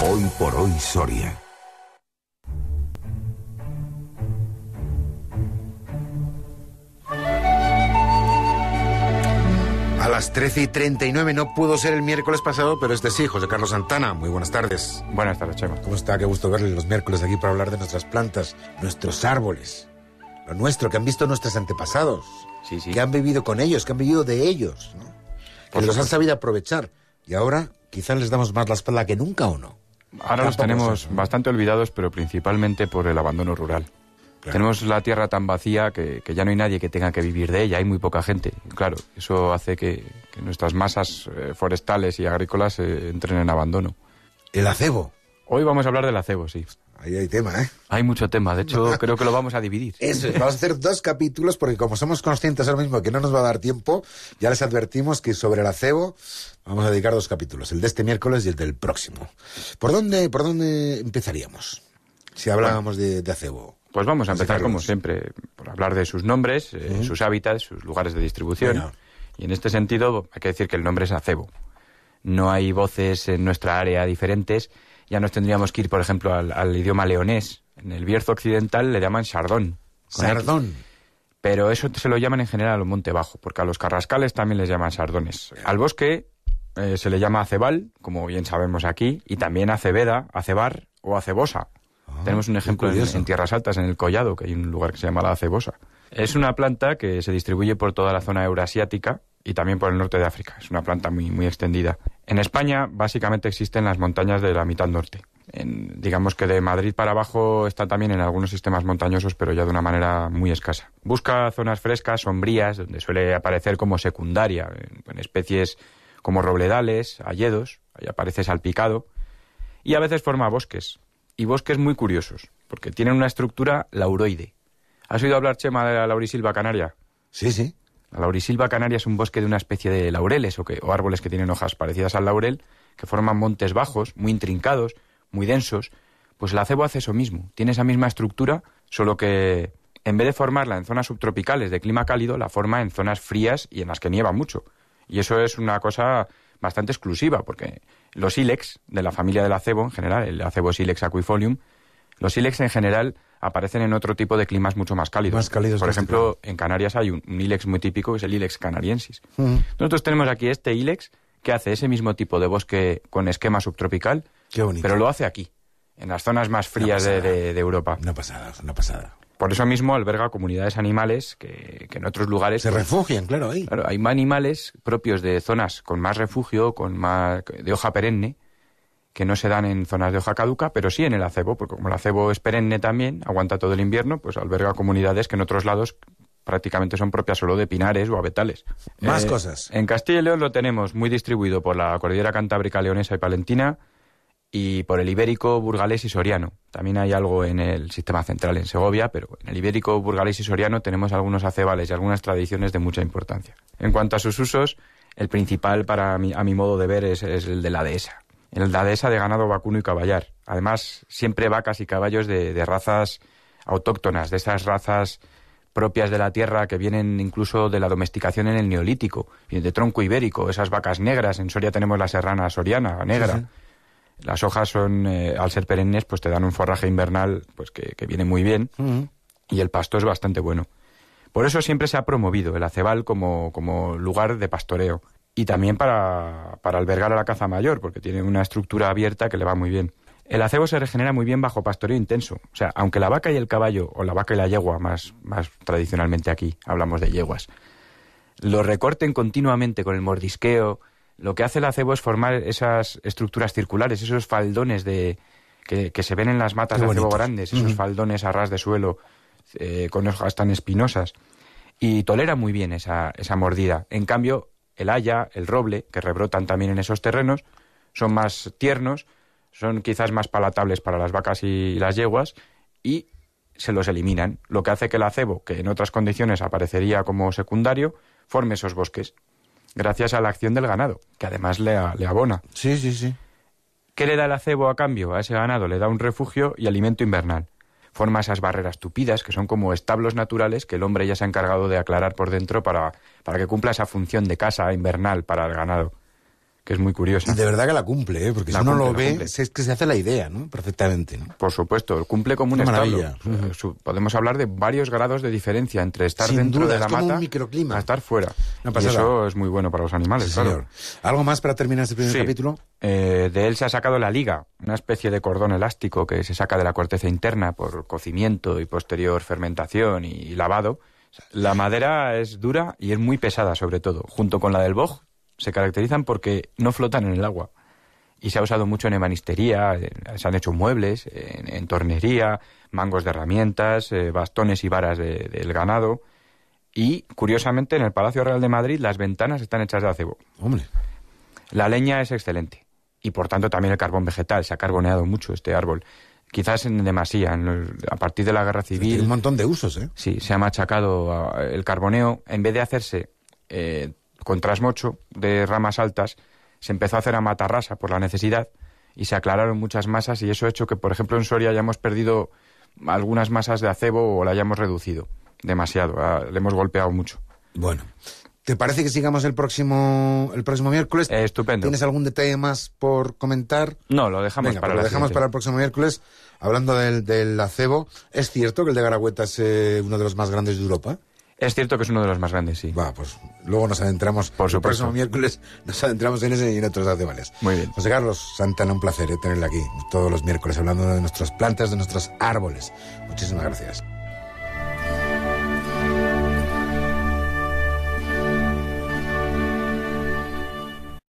Hoy por hoy Soria. A las 13:39 no pudo ser el miércoles pasado, pero este sí, José Carlos Santana. Muy buenas tardes. Buenas tardes, Chema. ¿Cómo está? Qué gusto verle los miércoles aquí para hablar de nuestras plantas, nuestros árboles, lo nuestro, que han visto nuestros antepasados, Sí. que han vivido con ellos, que han vivido de ellos, ¿no? Que los han sabido aprovechar. Y ahora quizás les damos más la espalda que nunca, ¿o no? Ahora los tenemos bastante olvidados, pero principalmente por el abandono rural. Claro. Tenemos la tierra tan vacía que ya no hay nadie que tenga que vivir de ella, hay muy poca gente. Claro, eso hace que nuestras masas forestales y agrícolas entren en abandono. El acebo. Hoy vamos a hablar del acebo, sí. Ahí hay tema, ¿eh? Hay mucho tema, de hecho creo que lo vamos a dividir. Eso, vamos a hacer 2 capítulos porque como somos conscientes ahora mismo que no nos va a dar tiempo, ya les advertimos que sobre el acebo vamos a dedicar 2 capítulos, el de este miércoles y el del próximo. ¿Por dónde empezaríamos? Si hablábamos de acebo. Pues vamos a empezar, como siempre, por hablar de sus nombres, sus hábitats, sus lugares de distribución. Bueno. Y en este sentido hay que decir que el nombre es acebo. No hay voces en nuestra área diferentes. Ya nos tendríamos que ir, por ejemplo, al idioma leonés. En el Bierzo occidental le llaman sardón. Sardón. Pero eso se lo llaman en general al monte bajo, porque a los carrascales también les llaman sardones. Al bosque se le llama acebal, como bien sabemos aquí, y también acebeda, acebar o acebosa. Tenemos un ejemplo en Tierras Altas, en el Collado, que hay un lugar que se llama la acebosa. Es una planta que se distribuye por toda la zona eurasiática y también por el norte de África. Es una planta muy, muy extendida. En España, básicamente, existen las montañas de la mitad norte. Digamos que de Madrid para abajo está también en algunos sistemas montañosos, pero ya de una manera muy escasa. Busca zonas frescas, sombrías, donde suele aparecer como secundaria, en especies como robledales, hayedos, ahí aparece salpicado, y a veces forma bosques. Y bosques muy curiosos, porque tienen una estructura lauroide. ¿Has oído hablar, Chema, de la laurisilva canaria? Sí. La laurisilva canaria es un bosque de una especie de laureles o árboles que tienen hojas parecidas al laurel, que forman montes bajos, muy intrincados, muy densos. Pues el acebo hace eso mismo, tiene esa misma estructura, solo que en vez de formarla en zonas subtropicales de clima cálido, la forma en zonas frías y en las que nieva mucho. Y eso es una cosa bastante exclusiva, porque los ílex de la familia del acebo en general, el acebo Ilex aquifolium, los ílex en general aparecen en otro tipo de climas mucho más cálidos. Más cálidos. Por ejemplo, en Canarias hay un ílex muy típico que es el Ilex canariensis. Nosotros tenemos aquí este ílex que hace ese mismo tipo de bosque con esquema subtropical. Qué bonito. Pero lo hace aquí, en las zonas más frías de Europa. Una pasada. Por eso mismo alberga comunidades animales que en otros lugares... Se refugian, claro, ahí. Claro, hay animales propios de zonas con más refugio, con más de hoja perenne, que no se dan en zonas de hoja caduca, pero sí en el acebo, porque como el acebo es perenne también, aguanta todo el invierno, pues alberga comunidades que en otros lados prácticamente son propias solo de pinares o avetales. Más cosas. En Castilla y León lo tenemos muy distribuido por la cordillera cantábrica, leonesa y palentina, y por el ibérico, burgalés y soriano. También hay algo en el sistema central, en Segovia, pero en el ibérico, burgalés y soriano tenemos algunos acebales y algunas tradiciones de mucha importancia. En cuanto a sus usos, el principal a mi modo de ver es el de la dehesa. El de la dehesa de ganado vacuno y caballar. Además, siempre vacas y caballos de razas autóctonas, de esas razas propias de la tierra que vienen incluso de la domesticación en el Neolítico, de tronco ibérico, esas vacas negras. En Soria tenemos la serrana soriana, negra. Sí. Las hojas son, al ser perennes, pues te dan un forraje invernal pues que viene muy bien, y el pasto es bastante bueno. Por eso siempre se ha promovido el acebal como lugar de pastoreo, y también para albergar a la caza mayor, porque tiene una estructura abierta que le va muy bien. El acebo se regenera muy bien bajo pastoreo intenso. O sea, aunque la vaca y el caballo, o la vaca y la yegua, más tradicionalmente aquí hablamos de yeguas, lo recorten continuamente con el mordisqueo, lo que hace el acebo es formar esas estructuras circulares, esos faldones que se ven en las matas de acebo grandes, esos faldones a ras de suelo, con hojas tan espinosas, y tolera muy bien esa mordida. En cambio, el haya, el roble, que rebrotan también en esos terrenos, son más tiernos, son quizás más palatables para las vacas y las yeguas, y se los eliminan, lo que hace que el acebo, que en otras condiciones aparecería como secundario, forme esos bosques, gracias a la acción del ganado, que además le abona. Sí. ¿Qué le da el acebo a cambio? A ese ganado le da un refugio y alimento invernal. Forma esas barreras tupidas, que son como establos naturales que el hombre ya se ha encargado de aclarar por dentro para que cumpla esa función de casa invernal para el ganado. que es muy curiosa. Y de verdad que la cumple, ¿eh? Porque si uno lo ve, es que se hace la idea, ¿no? Perfectamente, ¿no? Por supuesto, cumple como un Una establo. maravilla. Podemos hablar de varios grados de diferencia entre estar Sin dentro duda, de la es como mata un microclima. a estar fuera. Una Y pasada. eso es muy bueno para los animales, Sí, claro. señor. ¿Algo más para terminar este primer capítulo? De él se ha sacado la liga, una especie de cordón elástico que se saca de la corteza interna por cocimiento y posterior fermentación y lavado. La madera es dura y es muy pesada, sobre todo. Junto con la del boj, se caracterizan porque no flotan en el agua. Y se ha usado mucho en ebanistería, se han hecho muebles, en tornería, mangos de herramientas, bastones y varas del ganado. Y, curiosamente, en el Palacio Real de Madrid las ventanas están hechas de acebo. Hombre. La leña es excelente. Y, por tanto, también el carbón vegetal. Se ha carboneado mucho este árbol. Quizás en demasía. A partir de la Guerra Civil... Tiene un montón de usos, ¿eh? Sí, se ha machacado el carboneo. En vez de hacerse con trasmocho de ramas altas, se empezó a hacer a matarrasa por la necesidad y se aclararon muchas masas, y eso ha hecho que, por ejemplo, en Soria hayamos perdido algunas masas de acebo o la hayamos reducido demasiado. Le hemos golpeado mucho. Bueno, ¿te parece que sigamos el próximo miércoles? Estupendo. ¿Tienes algún detalle más por comentar? No, lo dejamos Venga, para pues lo la dejamos siguiente. para el próximo miércoles. Hablando del acebo, ¿es cierto que el de Garagüeta es uno de los más grandes de Europa? Es cierto que es uno de los más grandes, sí. Va, pues luego nos adentramos. Por supuesto. El próximo miércoles nos adentramos en ese y en otros acebales. Muy bien. José Carlos Santana, un placer tenerle aquí todos los miércoles hablando de nuestras plantas, de nuestros árboles. Muchísimas gracias.